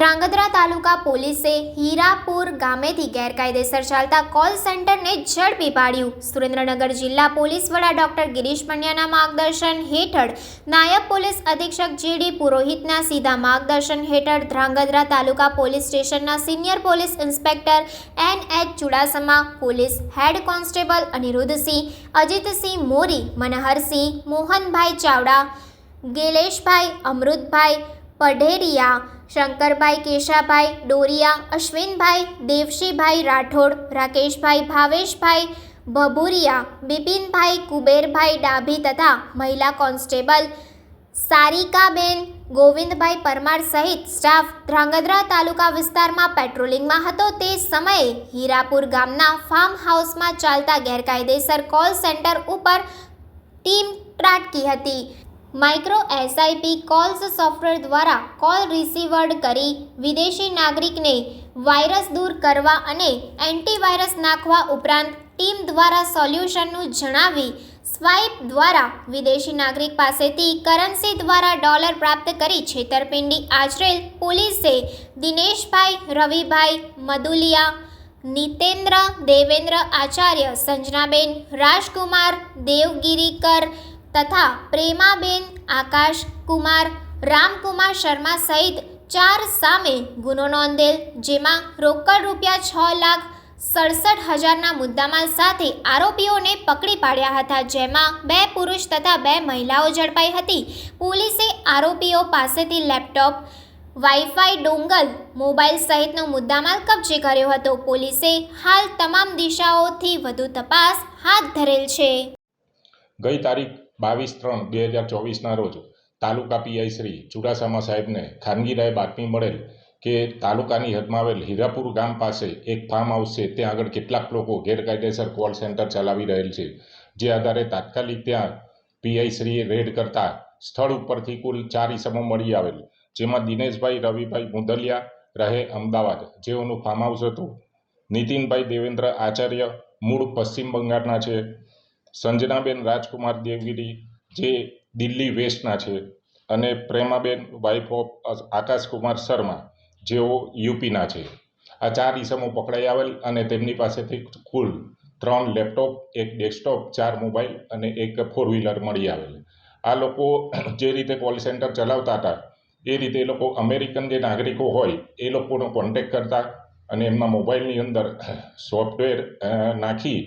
ધ્રાંગધ્રા તાલુકા પોલીસે હીરાપુર ગામેથી ગેરકાયદેસર ચાલતા કોલ સેન્ટરને ઝડપી પાડ્યું. સુરેન્દ્રનગર જિલ્લા પોલીસ વડા ડોક્ટર ગિરીશ પંડ્યાના માર્ગદર્શન હેઠળ નાયબ પોલીસ અધિક્ષક જીડી પુરોહિતના સીધા માર્ગદર્શન હેઠળ ધ્રાંગધ્રા તાલુકા પોલીસ સ્ટેશનના senior police inspector N H. Chudasama, police head constable Anirudhsinh, Ajitsinh Mori, Manharsinh, Mohanbhai Chavda, Geleshbhai, Amrutbhai Padheriya, Shankarbhai Keshabhai Doriya, Ashwinbhai Devshibhai Rathod, Rakeshbhai Bhaveshbhai Bhabhuriya, Bipinbhai Kuberbhai Dabhi તથા મહિલા કોન્સ્ટેબલ સારિકાબેન ગોવિંદભાઈ પરમાર સહિત સ્ટાફ ધ્રાંગધ્રા તાલુકા વિસ્તારમાં પેટ્રોલિંગમાં હતો. તે સમયે હીરાપુર ગામના ફાર્મ હાઉસમાં ચાલતા ગેરકાયદેસર કોલ સેન્ટર ઉપર ટીમ ત્રાટકી હતી. માઇક્રો એસઆઈપી કોલ્સ સોફ્ટવેર દ્વારા કોલ રિસીવડ કરી વિદેશી નાગરિકને વાયરસ દૂર કરવા અને એન્ટીવાયરસ નાખવા ઉપરાંત ટીમ દ્વારા સોલ્યુશનનું જણાવી સ્વાઇપ દ્વારા વિદેશી નાગરિક પાસેથી કરન્સી દ્વારા ડોલર પ્રાપ્ત કરી છેતરપિંડી આચરેલ પોલીસે દિનેશભાઈ, રવિભાઈ મદુલિયા, નીતેન્દ્ર દેવેન્દ્ર આચાર્ય, સંજનાબેન રાજકુમાર દેવગીરીકર તથા પ્રેમાબેન આકાશ કુમાર રામકુમાર શર્મા સહિત 4 સામે ગુનો નોંધેલ, જેમાં રોકડ ₹6,67,000ના મુદ્દામાલ સાથે આરોપીઓને પકડી પાડ્યા હતા, જેમાં 2 પુરુષ તથા 2 મહિલાઓ ઝડપાઈ હતી. પોલીસે આરોપીઓ પાસેથી લેપટોપ, વાઈફાઈ ડોંગલ, મોબાઈલ સહિતનો મુદ્દામાલ કબજે કર્યો હતો. પોલીસે હાલ તમામ દિશાઓથી વધુ તપાસ હાથ ધરેલ છે. ગઈ તારીખ 22/3/2024ના રોજ તાલુકા પીઆઈ શ્રી ચુડાસમા સાહેબને ખાનગી રાહે બાતમી મળેલ કે તાલુકાની હદમાં આવેલ હીરાપુર ગામ પાસે એક ફાર્મ હાઉસ છે, ત્યાં આગળ કેટલાક લોકો ગેરકાયદેસર કોલ સેન્ટર ચલાવી રહેલ છે. જે આધારે તાત્કાલિક ત્યાં પીઆઈ શ્રીએ રેડ કરતા સ્થળ ઉપરથી કુલ 4 ઇસમો મળી આવેલ, જેમાં દિનેશભાઈ રવિભાઈ મુદલિયા રહે અમદાવાદ જેઓનું ફાર્મ હાઉસ હતું, નીતિનભાઈ દેવેન્દ્ર આચાર્ય મૂળ પશ્ચિમ બંગાળના છે, સંજનાબેન રાજકુમાર દેવગીરી જે દિલ્હી વેસ્ટના છે, અને પ્રેમાબેન વાઇફ ઓફ આકાશકુમાર શર્મા જેઓ યુપીના છે. આ 4 ઇસમો પકડાઈ આવેલ અને તેમની પાસેથી કુલ 3 લેપટોપ, 1 ડેસ્કટોપ, 4 મોબાઈલ અને 1 4 વ્હીલર મળી આવેલ. આ લોકો જે રીતે કોલ સેન્ટર ચલાવતા હતા એ રીતે એ લોકો અમેરિકન જે નાગરિકો હોય એ લોકોનો કોન્ટેક કરતા અને એમના મોબાઈલની અંદર સોફ્ટવેર નાખી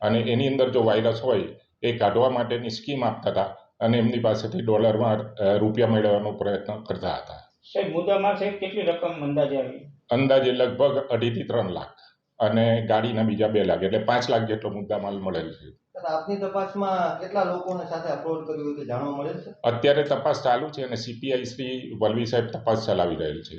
અને એની અંદર જો વાયરસ હોય એ કાઢવા માટેની સ્કીમ આપતા હતા અને એમની પાસેથી ડોલરમાં રૂપિયા મેળવવાનો પ્રયત્ન કરતા હતા. સાહેબ, મુદ્દામાલ સાહેબ કેટલી રકમ અંદાજે આવી? અંદાજે લગભગ 2.5 થી 3 લાખ અને ગાડીના બીજા 2 લાખ એટલે 5 લાખ જેટલો મુદ્દામાલ મળેલ છે. આપની તપાસમાં કેટલા લોકોને સાથે અપલોડ કર્યું તે જાણવા મળેલ છે? અત્યારે તપાસ ચાલુ છે અને સીપીઆઈ શ્રી વલવી સાહેબ તપાસ ચલાવી રહેલ છે.